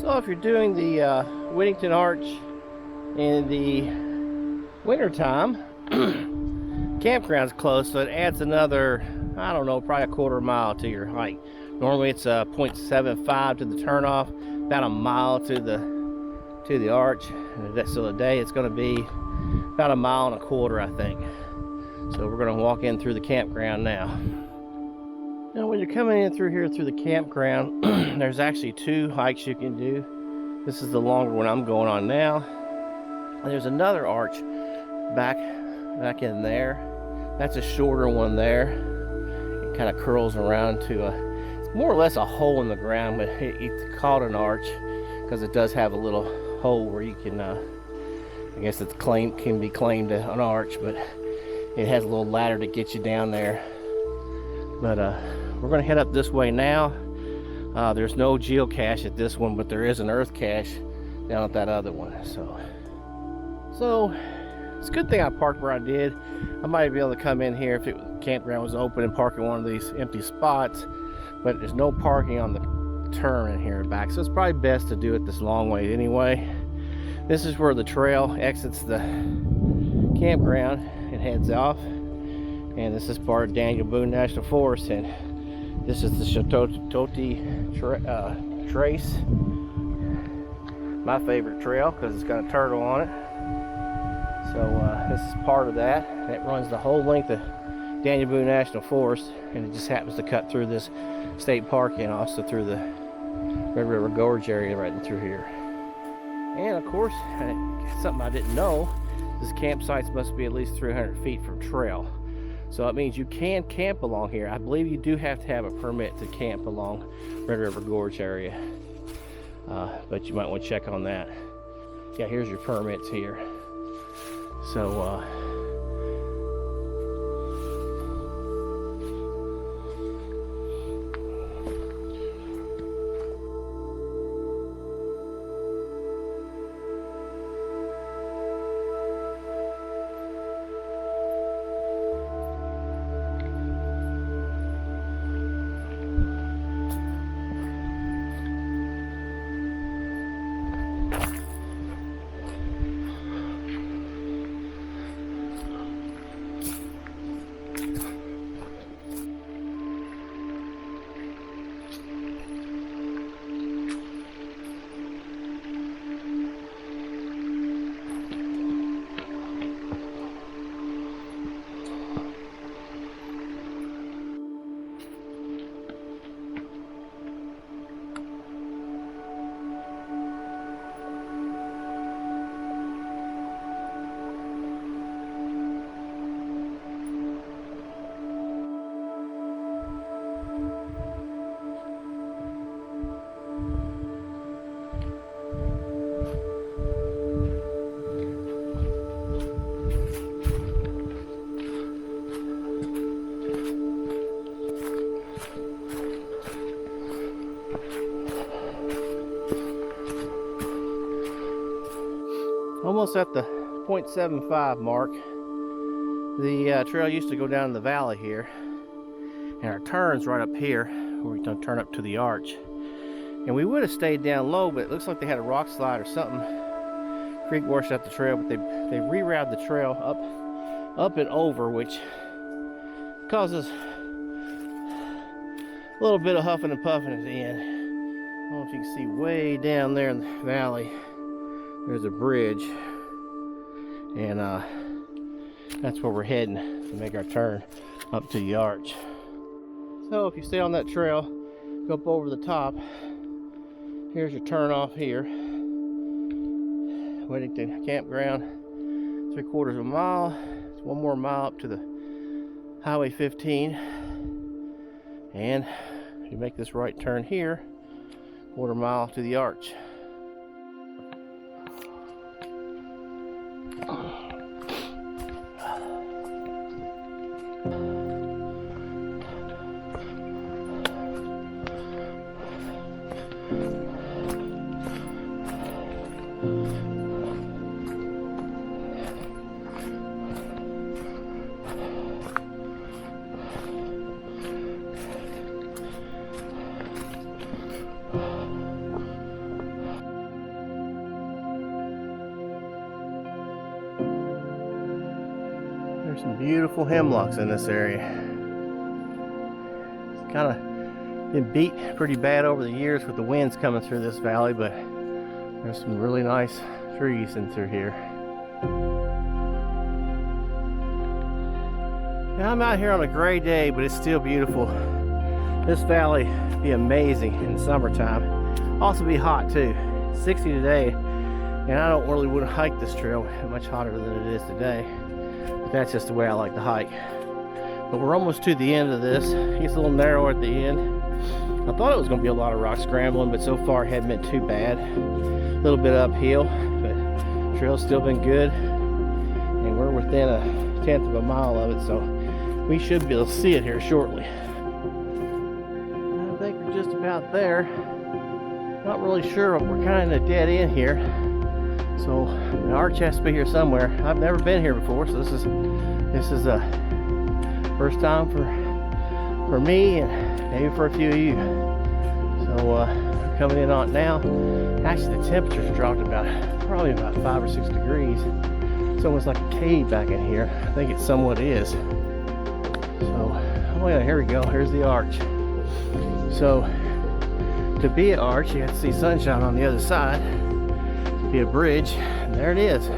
So if you're doing the Whittleton Arch in the winter time, campground's closed, so it adds another, I don't know, probably a quarter mile to your hike. Normally it's 0.75 to the turnoff, about a mile to the arch. So today it's going to be about a mile and a quarter, I think. So we're going to walk in through the campground now. Now when you're coming in through here through the campground, there's actually two hikes you can do. This is the longer one I'm going on now. And there's another arch back in there. That's a shorter one there. It kind of curls around to it's more or less a hole in the ground, but it's called an arch because it does have a little hole where you can, I guess it's can be claimed an arch, but it has a little ladder to get you down there. But we're going to head up this way now. There's no geocache at this one, but there is an earth cache down at that other one. So it's a good thing I parked where I did. I might be able to come in here if the campground was open and park in one of these empty spots, but there's no parking on the turn in here and back, so it's probably best to do it this long way anyway. This is where the trail exits the campground and heads off, and this is part of Daniel Boone National Forest, and this is the Chototi Trace, my favorite trail because it's got a turtle on it. So this is part of that, and it runs the whole length of Daniel Boone National Forest, and it just happens to cut through this state park and also through the Red River Gorge area right in through here. And of course, something I didn't know, this campsite must be at least 300 feet from trail. So that means you can camp along here. I believe you do have to have a permit to camp along Red River Gorge area. But you might want to check on that. Yeah, here's your permits here. So, almost at the 0.75 mark. The trail used to go down the valley here, and our turn's right up here where we're going to turn up to the arch. And we would have stayed down low, but it looks like they had a rock slide or something. Creek washed out the trail, but they rerouted the trail up and over, which causes a little bit of huffing and puffing at the end. I don't know if you can see way down there in the valley. There's a bridge, and that's where we're heading to make our turn up to the arch. So if you stay on that trail, go up over the top, here's your turn off here. Whittleton Campground, 3/4 mile. It's one more mile up to the Highway 15, and you make this right turn here, 1/4 mile to the arch. Some beautiful hemlocks in this area. It's kind of been beat pretty bad over the years with the winds coming through this valley, but there's some really nice trees in through here. Now I'm out here on a gray day, but it's still beautiful. This valley be amazing in the summertime. Also be hot too. 60 today, and I don't really want to hike this trail much hotter than it is today. But that's just the way I like to hike. But we're almost to the end of this. It gets a little narrower at the end. I thought it was going to be a lot of rock scrambling, but so far it hadn't been too bad. A little bit uphill, but the trail's still been good. And we're within a 1/10 of a mile of it, so we should be able to see it here shortly. I think we're just about there. Not really sure, but we're kind of in a dead end here. So the arch has to be here somewhere. I've never been here before, so this is a first time for me and maybe for a few of you. So we're coming in on it now. Actually, the temperature's dropped probably about 5 or 6 degrees. It's almost like a cave back in here. I think it somewhat is. So, oh yeah, here we go. Here's the arch. So, to be an arch, you have to see sunshine on the other side. To be a bridge, and there it is.